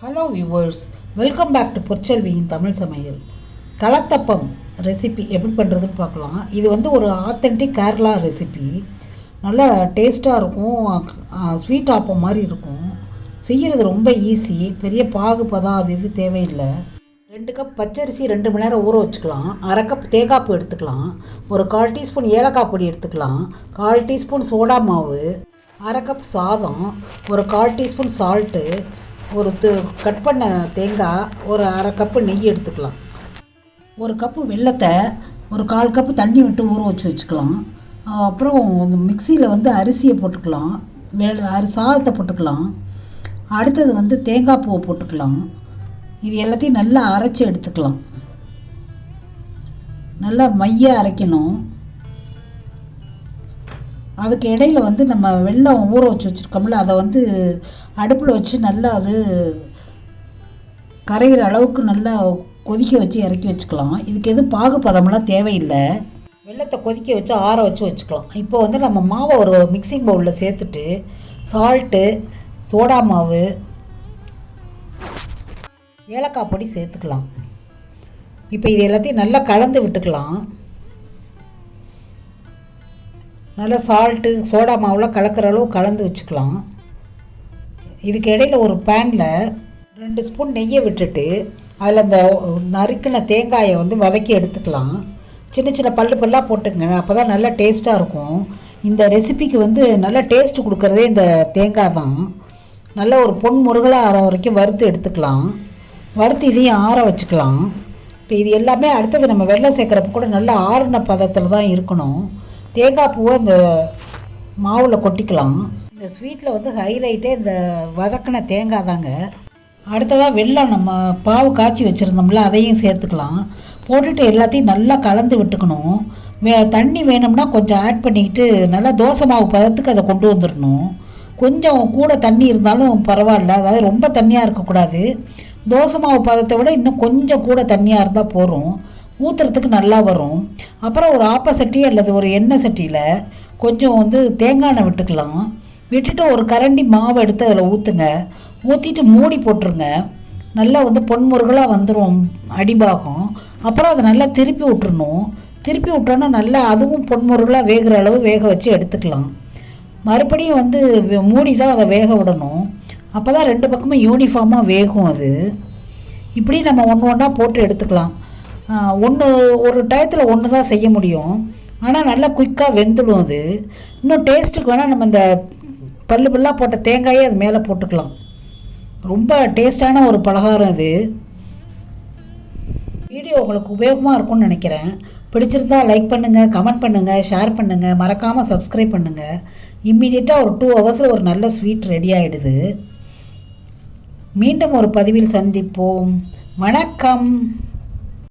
Hello viewers, welcome back to பொற்செல்வியின் தமிழ் சமையல். தலத்தப்பம் ரெசிபி எப்படி பண்ணுறதுன்னு பார்க்கலாம். இது வந்து ஒரு ஆத்தென்டிக் கேரளா ரெசிபி. நல்லா டேஸ்ட்டாக இருக்கும். ஸ்வீட் ஆப்பம் மாதிரி இருக்கும். செய்கிறது ரொம்ப ஈஸி. பெரிய பாகு பதம் அது இது தேவையில்லை. 2 கப் பச்சரிசி 2 மணி நேரம் ஊற வச்சுக்கலாம். 1/2 கப் தேங்காய் பூ எடுத்துக்கலாம். ஒரு 1/4 டீஸ்பூன் ஏலக்காய் பொடி எடுத்துக்கலாம். 1/4 டீஸ்பூன் சோடா மாவு, 1/2 கப் சாதம், ஒரு 1/4 டீஸ்பூன் சால்ட்டு, ஒரு கட் பண்ண தேங்காய், ஒரு 1/2 கப்பு நெய் எடுத்துக்கலாம். 1 கப்பு வெல்லத்தை ஒரு 1/4 கப்பு தண்ணி விட்டு ஊற வச்சுக்கலாம். அப்புறம் மிக்சியில் வந்து அரிசியை போட்டுக்கலாம். சாதத்தை போட்டுக்கலாம். அடுத்தது வந்து தேங்காய் பூவை போட்டுக்கலாம். இது எல்லாத்தையும் நல்லா அரைச்சி எடுத்துக்கலாம். நல்லா மைய அரைக்கணும். அதுக்கு இடையில் வந்து நம்ம வெல்லம் ஊற வச்சுருக்கோம்ல, அதை வந்து அடுப்பில் வச்சு நல்லா அது கரைகிற அளவுக்கு நல்லா கொதிக்க வச்சு இறக்கி வச்சுக்கலாம். இதுக்கு எதுவும் பாகு பதமெல்லாம் தேவையில்லை. வெல்லத்தை கொதிக்க வச்சு ஆற வச்சுக்கலாம். இப்போ வந்து நம்ம மாவை ஒரு மிக்சிங் பவுலில் சேர்த்துட்டு சால்ட்டு, சோடா மாவு, ஏலக்காய் பொடி சேர்த்துக்கலாம். இப்போ இது எல்லாத்தையும் நல்லா கலந்து விட்டுக்கலாம். நல்லா சால்ட்டு சோடா மாவுலாம் கலக்கிற அளவு கலந்து வச்சுக்கலாம். இதுக்கு இடையில் ஒரு பேனில் 2 ஸ்பூன் நெய்யை விட்டுட்டு அதில் அந்த நறுக்கின தேங்காயை வந்து வதக்கி எடுத்துக்கலாம். சின்ன சின்ன பல்லாக போட்டுங்க, அப்போ தான் நல்லா டேஸ்ட்டாக இருக்கும். இந்த ரெசிபிக்கு வந்து நல்லா டேஸ்ட்டு கொடுக்குறதே இந்த தேங்காய் தான். நல்லா ஒரு பொன் முருகலாக ஆற வரைக்கும் வறுத்து எடுத்துக்கலாம். வறுத்து இதையும் ஆற வச்சுக்கலாம். இப்போ இது எல்லாமே அடுத்தது நம்ம வெல்லம் சேர்க்குறப்ப கூட நல்லா ஆறின பதத்தில் தான் இருக்கணும். தேங்காய் பூவை இந்த மாவில் கொட்டிக்கலாம். இந்த ஸ்வீட்டில் வந்து ஹைலைட்டே இந்த வதக்கின தேங்காய் தாங்க. அடுத்ததாக வெல்லம் நம்ம பாவு காய்ச்சி வச்சுருந்தோம்ல, அதையும் சேர்த்துக்கலாம். போட்டுட்டு எல்லாத்தையும் நல்லா கலந்து விட்டுக்கணும். தண்ணி வேணும்னா கொஞ்சம் ஆட் பண்ணிக்கிட்டு நல்லா தோசை மாவு பதத்துக்கு அதை கொண்டு வந்துடணும். கொஞ்சம் கூட தண்ணி இருந்தாலும் பரவாயில்ல, அதாவது ரொம்ப தண்ணியாக இருக்கக்கூடாது. தோசை மாவு பதத்தை விட இன்னும் கொஞ்சம் கூட தண்ணியாக இருந்தால் போதும். ஊற்றுறதுக்கு நல்லா வரும். அப்புறம் ஒரு ஆப்பசட்டி அல்லது ஒரு எண்ணெய் சட்டியில் கொஞ்சம் வந்து தேங்காய் எண்ணெய் விட்டுக்கலாம். விட்டுட்டு ஒரு கரண்டி மாவு எடுத்து அதில் ஊற்றுங்க. ஊற்றிட்டு மூடி போட்டுருங்க. நல்லா வந்து பொன்முருகலாக வந்துடும் அடிபாகம். அப்புறம் அதை நல்லா திருப்பி விட்டுறணும். திருப்பி விட்டோன்னா நல்லா அதுவும் பொன்முருகலாக வேகிற அளவு வேக வச்சு எடுத்துக்கலாம். மறுபடியும் வந்து மூடி தான் அதை வேக விடணும். அப்போ தான் 2 பக்கமும் யூனிஃபார்மாக வேகும். அது இப்படி நம்ம ஒன்று ஒன்றா போட்டு எடுத்துக்கலாம். ஒரு டயத்தில் ஒன்று தான் செய்ய முடியும். ஆனால் நல்லா குயிக்காக வெந்துடும். அது இன்னும் டேஸ்ட்டுக்கு வேணால் நம்ம இந்த பல்லாக போட்ட தேங்காயே அது மேலே போட்டுக்கலாம். ரொம்ப டேஸ்டான ஒரு பலகாரம் இது. வீடியோ உங்களுக்கு உபயோகமாக இருக்கும்னு நினைக்கிறேன். பிடிச்சிருந்தா லைக் பண்ணுங்கள், கமெண்ட் பண்ணுங்கள், ஷேர் பண்ணுங்கள், மறக்காமல் சப்ஸ்கிரைப் பண்ணுங்கள். இம்மிடியட்டாக ஒரு 2 ஹவர்ஸில் ஒரு நல்ல ஸ்வீட் ரெடி ஆகிடுது. மீண்டும் ஒரு பதிவில் சந்திப்போம். வணக்கம்.